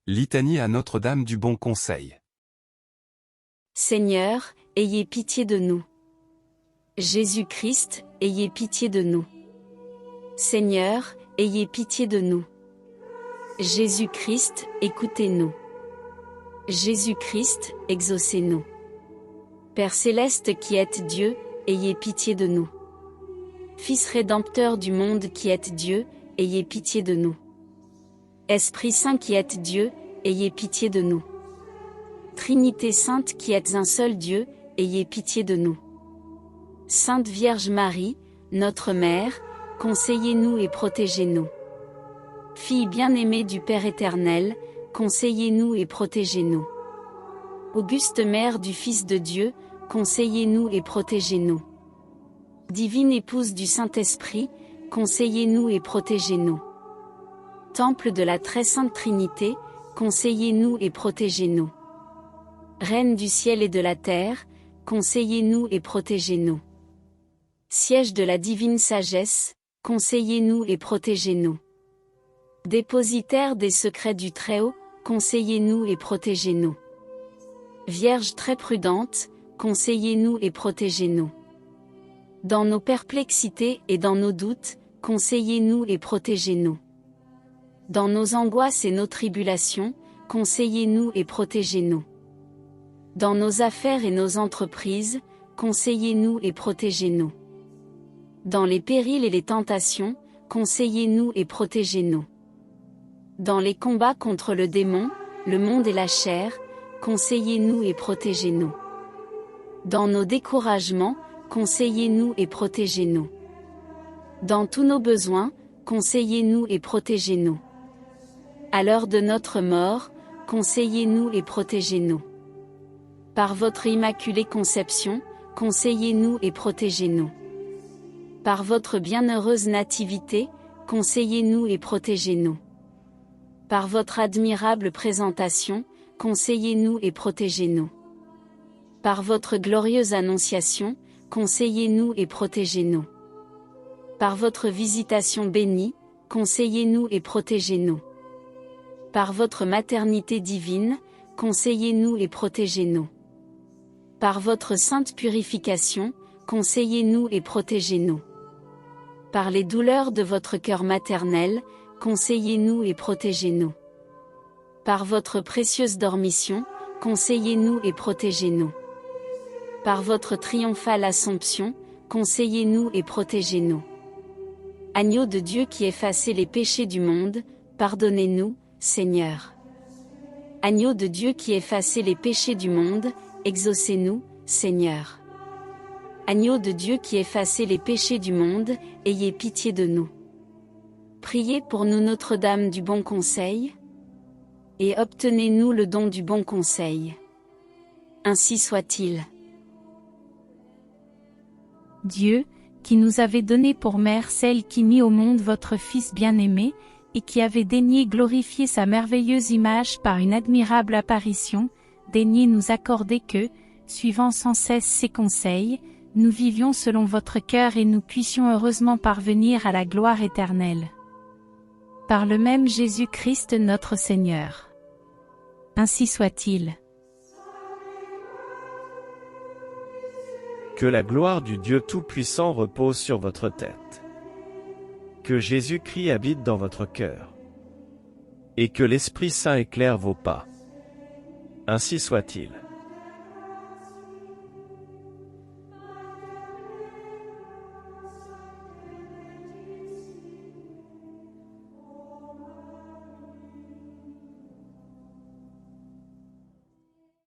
Litanie à Notre-Dame du Bon Conseil. Seigneur, ayez pitié de nous. Jésus-Christ, ayez pitié de nous. Seigneur, ayez pitié de nous. Jésus-Christ, écoutez-nous. Jésus-Christ, exaucez-nous. Père céleste qui êtes Dieu, ayez pitié de nous. Fils rédempteur du monde qui êtes Dieu, ayez pitié de nous. Esprit Saint qui êtes Dieu, ayez pitié de nous. Trinité Sainte qui êtes un seul Dieu, ayez pitié de nous. Sainte Vierge Marie, notre Mère, conseillez-nous et protégez-nous. Fille bien-aimée du Père éternel, conseillez-nous et protégez-nous. Auguste Mère du Fils de Dieu, conseillez-nous et protégez-nous. Divine épouse du Saint-Esprit, conseillez-nous et protégez-nous. Temple de la très sainte Trinité, conseillez-nous et protégez-nous. Reine du ciel et de la terre, conseillez-nous et protégez-nous. Siège de la divine sagesse, conseillez-nous et protégez-nous. Dépositaire des secrets du Très-Haut, conseillez-nous et protégez-nous. Vierge très prudente, conseillez-nous et protégez-nous. Dans nos perplexités et dans nos doutes, conseillez-nous et protégez-nous. Dans nos angoisses et nos tribulations, conseillez-nous et protégez-nous. Dans nos affaires et nos entreprises, conseillez-nous et protégez-nous. Dans les périls et les tentations, conseillez-nous et protégez-nous. Dans les combats contre le démon, le monde et la chair, conseillez-nous et protégez-nous. Dans nos découragements, conseillez-nous et protégez-nous. Dans tous nos besoins, conseillez-nous et protégez-nous. À l'heure de notre mort, conseillez-nous et protégez-nous. Par votre immaculée conception, conseillez-nous et protégez-nous. Par votre bienheureuse nativité, conseillez-nous et protégez-nous. Par votre admirable présentation, conseillez-nous et protégez-nous. Par votre glorieuse annonciation, conseillez-nous et protégez-nous. Par votre visitation bénie, conseillez-nous et protégez-nous. Par votre maternité divine, conseillez-nous et protégez-nous. Par votre sainte purification, conseillez-nous et protégez-nous. Par les douleurs de votre cœur maternel, conseillez-nous et protégez-nous. Par votre précieuse dormition, conseillez-nous et protégez-nous. Par votre triomphale Assomption, conseillez-nous et protégez-nous. Agneau de Dieu qui effacez les péchés du monde, pardonnez-nous, Seigneur. Agneau de Dieu qui effacez les péchés du monde, exaucez-nous, Seigneur. Agneau de Dieu qui effacez les péchés du monde, ayez pitié de nous. Priez pour nous Notre-Dame du Bon Conseil, et obtenez-nous le don du bon conseil. Ainsi soit-il. Dieu, qui nous avait donné pour mère celle qui mit au monde votre Fils bien-aimé, et qui avait daigné glorifier sa merveilleuse image par une admirable apparition, daignez nous accorder que, suivant sans cesse ses conseils, nous vivions selon votre cœur et nous puissions heureusement parvenir à la gloire éternelle. Par le même Jésus-Christ notre Seigneur. Ainsi soit-il. Que la gloire du Dieu Tout-Puissant repose sur votre tête. Que Jésus-Christ habite dans votre cœur. Et que l'Esprit Saint éclaire vos pas. Ainsi soit-il.